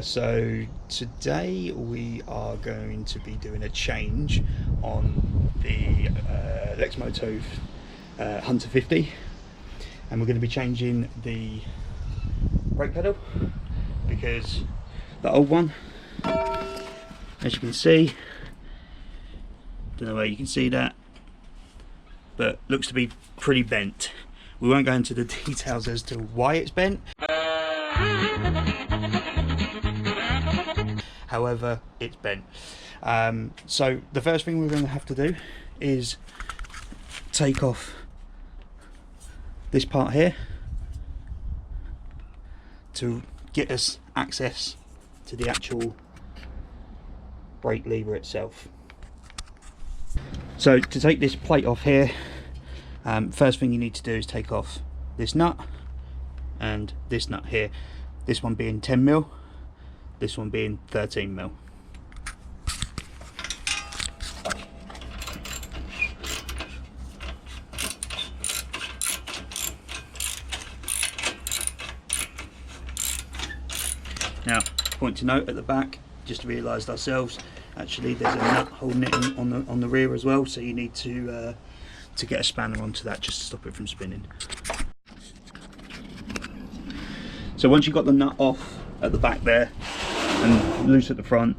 So today we are going to be doing a change on the Lexmoto Hunter 50, and we're going to be changing the brake pedal because the old one, as you can see, don't know where you can see that, but looks to be pretty bent. We won't go into the details as to why it's bent. However, it's bent. So the first thing we're going to have to do is take off this part here to get us access to the actual brake lever itself. So to take this plate off here, first thing you need to do is take off this nut and this nut here, this one being 10mm, this one being 13mm. Now, point to note at the back, just realised ourselves, actually there's a nut holding it in on the rear as well, so you need to get a spanner onto that just to stop it from spinning. So once you've got the nut off at the back there and loose at the front,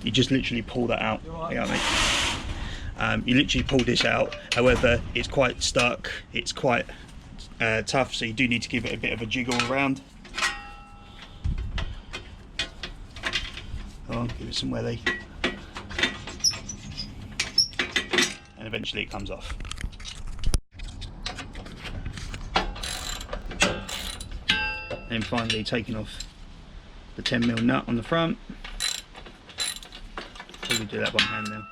you just literally pull that out. You literally pull this out. However, it's quite stuck, it's quite tough, so you do need to give it a bit of a jiggle around. Give it some welly, and eventually it comes off. And finally taking off the 10mm nut on the front. Probably do that one hand now.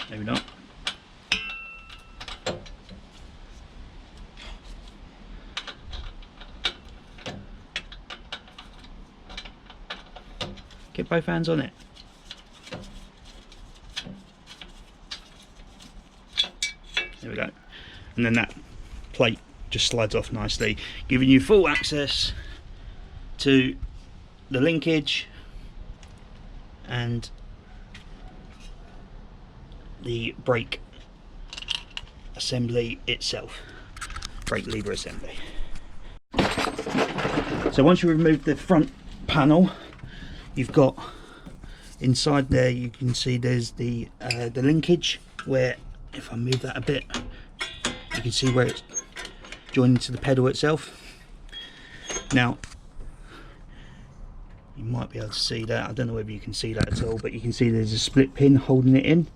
Maybe not. Get both hands on it. There we go. And then that plate just slides off nicely, giving you full access to the linkage and the brake assembly itself, brake lever assembly. So once you remove the front panel, you've got inside there, you can see there's the linkage, where if I move that a bit, you can see where it's joined into the pedal itself. Now you might be able to see that, I don't know whether you can see that at all, but you can see there's a split pin holding it in.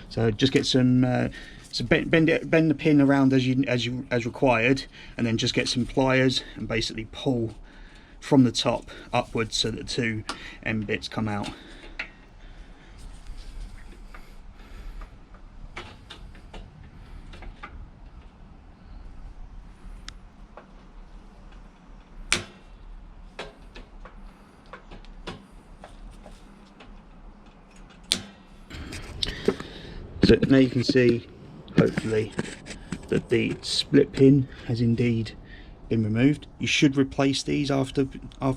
So just get some bend the pin around as required, and then just get some pliers and basically pull from the top upwards so that the two end bits come out. So now you can see, hopefully, that the split pin has indeed been removed. You should replace these after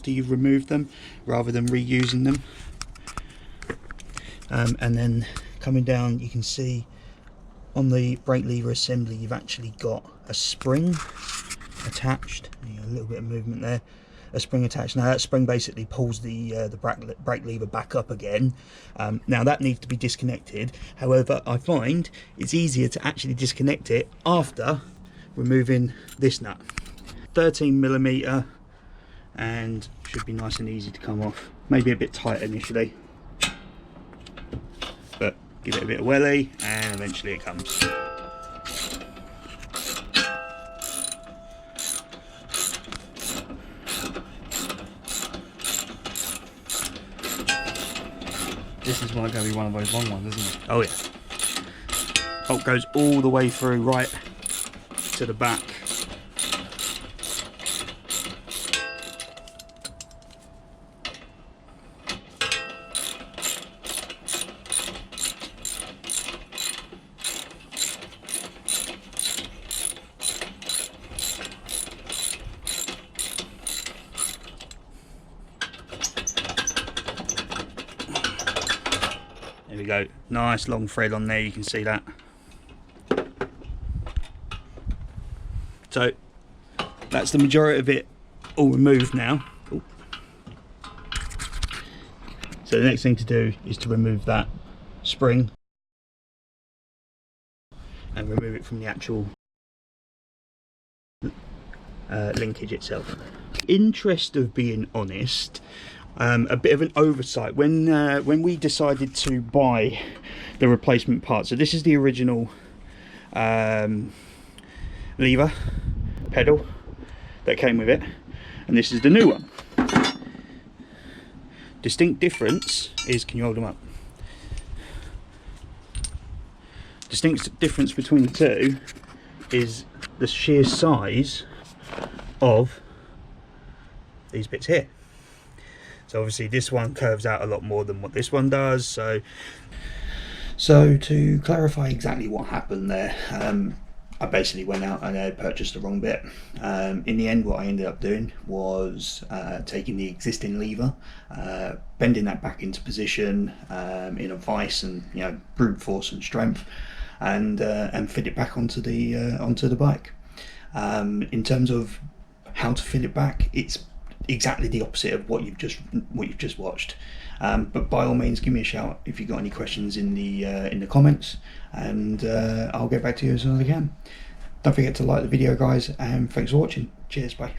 you've removed them, rather than reusing them. And then coming down, you can see on the brake lever assembly you've actually got a spring attached. A little bit of movement there. A spring attached. Now that spring basically pulls the brake lever back up again. Now that needs to be disconnected. However, I find it's easier to actually disconnect it after removing this nut. 13mm, and should be nice and easy to come off. Maybe a bit tight initially, but give it a bit of welly and eventually it comes. This is going to be one of those long ones, isn't it? Oh yeah. Oh, it goes all the way through right to the back. There we go, nice long thread on there, you can see that. So that's the majority of it all removed now. Ooh. So the next thing to do is to remove that spring and remove it from the actual linkage itself. Interest of being honest, a bit of an oversight when we decided to buy the replacement part. So this is the original lever pedal that came with it, and this is the new one. Distinct difference is, can you hold them up? Distinct difference between the two is the sheer size of these bits here. So obviously this one curves out a lot more than what this one does. So to clarify exactly what happened there, I basically went out and I purchased the wrong bit. In the end, what I ended up doing was taking the existing lever, bending that back into position in a vise, and brute force and strength, and fit it back onto the bike. In terms of how to fit it back, it's exactly the opposite of what you've just watched. But by all means, give me a shout if you've got any questions in the comments, and I'll get back to you as soon as I can. Don't forget to like the video, guys, and thanks for watching. Cheers, bye.